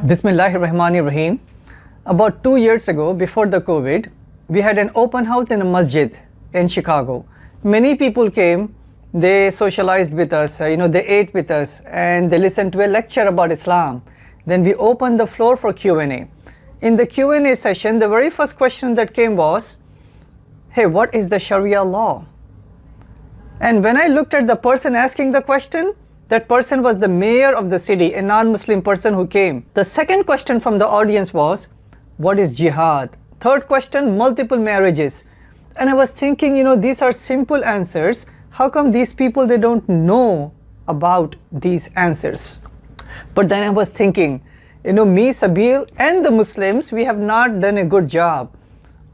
Bismillahirrahmanirrahim. About 2 years ago, before the COVID, we had an open house in a masjid in Chicago. Many people came, they socialized with us, they ate with us, and they listened to a lecture about Islam. Then we opened the floor for Q&A. In the Q&A session, the very first question that came was, hey, what is the Sharia law? And when I looked at the person asking the question, that person was the mayor of the city, a non-Muslim person who came. The second question from the audience was, what is jihad? Third question, multiple marriages. And I was thinking, these are simple answers. How come these people, they don't know about these answers? But then I was thinking, me, Sabeel, and the Muslims, we have not done a good job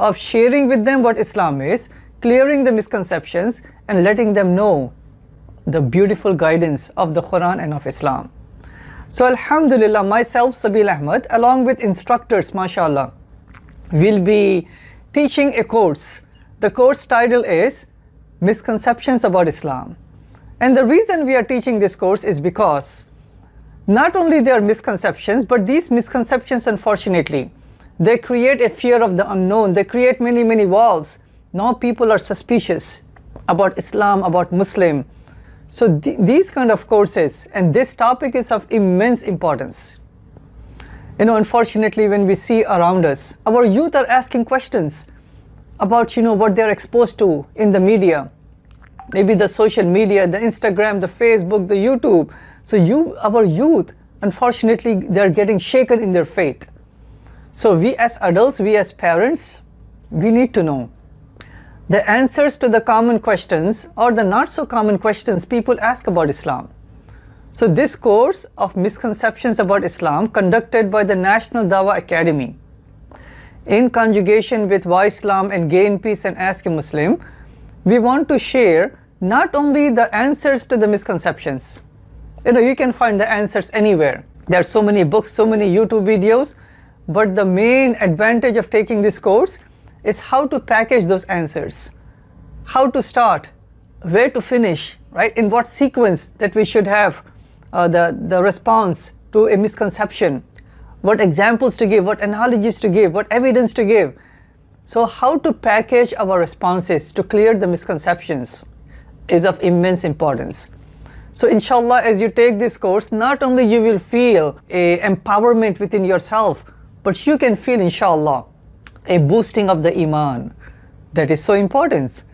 of sharing with them what Islam is, clearing the misconceptions, and letting them know the beautiful guidance of the Quran and of Islam. So Alhamdulillah, myself, Sabeel Ahmed, along with instructors, mashallah, will be teaching a course. The course title is Misconceptions about Islam. And the reason we are teaching this course is because not only there are misconceptions, but these misconceptions, unfortunately, they create a fear of the unknown. They create many, many walls. Now people are suspicious about Islam, about Muslim. So these kind of courses, and this topic is of immense importance. Unfortunately, when we see around us, our youth are asking questions about what they're exposed to in the media, maybe the social media, the Instagram, the Facebook, the YouTube. So our youth, unfortunately, they're getting shaken in their faith. So we as adults, we as parents, we need to know the answers to the common questions or the not so common questions people ask about Islam. So this course of misconceptions about Islam, conducted by the National Dawah Academy in conjugation with Why Islam and GainPeace and Ask a Muslim, we want to share not only the answers to the misconceptions. You can find the answers anywhere. There are so many books, so many YouTube videos, but the main advantage of taking this course is how to package those answers, how to start, where to finish, right? In what sequence that we should have the response to a misconception, what examples to give, what analogies to give, what evidence to give. So how to package our responses to clear the misconceptions is of immense importance. So inshallah, as you take this course, not only you will feel a empowerment within yourself, but you can feel, inshallah, a boosting of the iman. That is so important.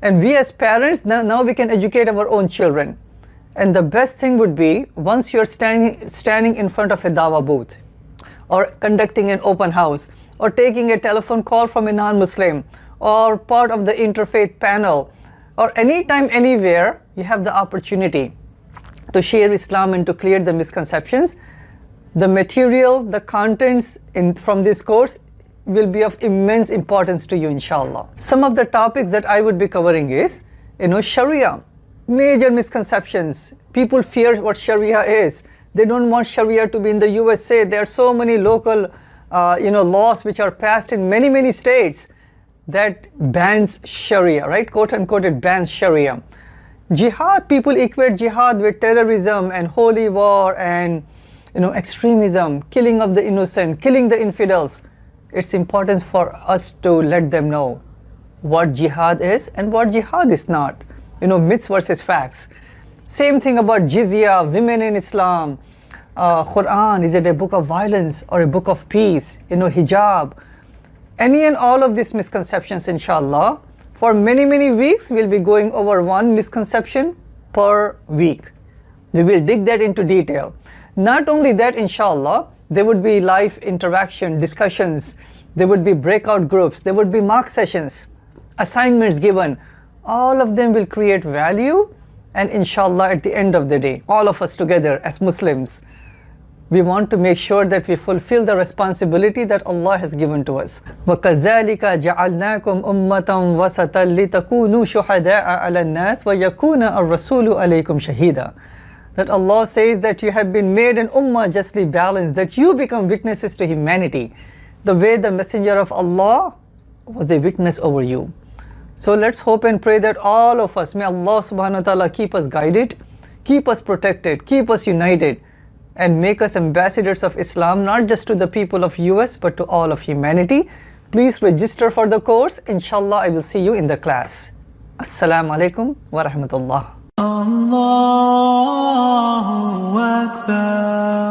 And we as parents, now we can educate our own children. And the best thing would be, once you're standing in front of a dawah booth, or conducting an open house, or taking a telephone call from a non-Muslim, or part of the interfaith panel, or anytime, anywhere, you have the opportunity to share Islam and to clear the misconceptions. The material, the contents from this course will be of immense importance to you, inshallah. Some of the topics that I would be covering is, Sharia, major misconceptions. People fear what Sharia is. They don't want Sharia to be in the USA. There are so many local, laws which are passed in many, many states that bans Sharia, right? Quote unquote, it bans Sharia. Jihad, people equate jihad with terrorism and holy war and, extremism, killing of the innocent, killing the infidels. It's important for us to let them know what jihad is and what jihad is not. Myths versus facts. Same thing about jizya, women in Islam, Quran, is it a book of violence or a book of peace? Hijab. Any and all of these misconceptions, inshallah, for many, many weeks, we'll be going over one misconception per week. We will dig that into detail. Not only that, inshallah, there would be live interaction, discussions, there would be breakout groups, there would be mock sessions, assignments given. All of them will create value, and inshallah, at the end of the day, all of us together as Muslims, we want to make sure that we fulfill the responsibility that Allah has given to us. وَكَذَلِكَ جَعَلْنَاكُمْ أُمَّةً وَسَطًا لِتَكُونُوا شُهَدَاءَ عَلَى النَّاسِ وَيَكُونَ الرَّسُولُ عَلَيْكُمْ شَهِيدًا. That Allah says that you have been made an ummah justly balanced, that you become witnesses to humanity, the way the messenger of Allah was a witness over you. So let's hope and pray that all of us, may Allah subhanahu wa ta'ala keep us guided, keep us protected, keep us united, and make us ambassadors of Islam, not just to the people of US but to all of humanity. Please register for the course. Inshallah, I will see you in the class. Assalamu alaikum wa rahmatullah. Allahu Akbar.